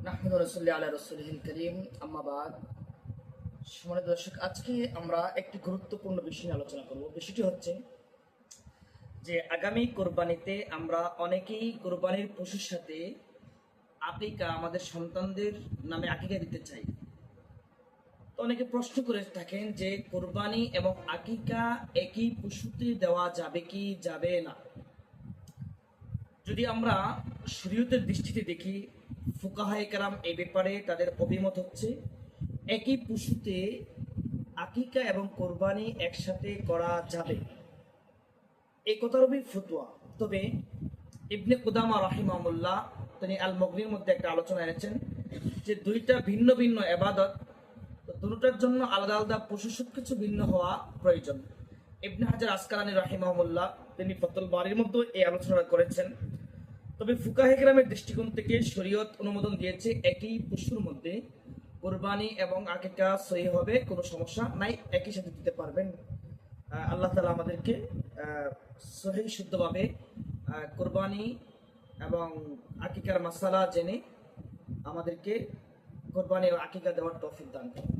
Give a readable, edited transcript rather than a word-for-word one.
নাহমাদু রাসূলি আলা রাসূলিহিল কারীম আম্মা বাদ। সম্মানিত দর্শক, আজকে আমরা একটি গুরুত্বপূর্ণ বিষয় নিয়ে আলোচনা করব। বিষয়টি হচ্ছে যে আগামী কোরবানিতে আমরা অনেকেই কোরবানির পশুর সাথে আকিকা, আমাদের সন্তানদের নামে আকিকা দিতে চাই। তো অনেকে প্রশ্ন করে থাকেন যে কোরবানি এবং আকিকা একই পশুতে দেওয়া যাবে কি যাবে না। যদি আমরা শরীয়তের দৃষ্টিতে দেখি, ফুকাহায়ে কেরাম এই ব্যাপারে তাদের অভিমত হচ্ছে একই পশুতে আকিকা এবং কোরবানি একসাথে করা যাবে, এই কথারই ফতোয়া। তবে ইবনে কুদামা রাহিমাহুল্লাহ তিনি আল মুগনির মধ্যে একটা আলোচনা এনেছেন যে দুইটা ভিন্ন ভিন্ন ইবাদত, তো দুটোর জন্য আলাদা আলাদা পশু সবকিছু ভিন্ন হওয়া প্রয়োজন। ইবনে হাজার আসকালানী রাহিমাহুল্লাহ তিনি ফাতুল বারীর মধ্যে এই আলোচনা করেছেন। তবে ফুকাহে কেরামের দৃষ্টিকোণ থেকে শরীয়ত অনুমোদন দিয়েছে একই পশুর মধ্যে কোরবানি এবং আকিকা সহি হবে, কোনো সমস্যা নাই, একই সাথে দিতে পারবেন। আল্লাহ তাআলা আমাদেরকে সহি শুদ্ধভাবে কোরবানি এবং আকিকার মাসালা জেনে আমাদেরকে কোরবানি ও আকিকা দেওয়ার তৌফিক দান করুন।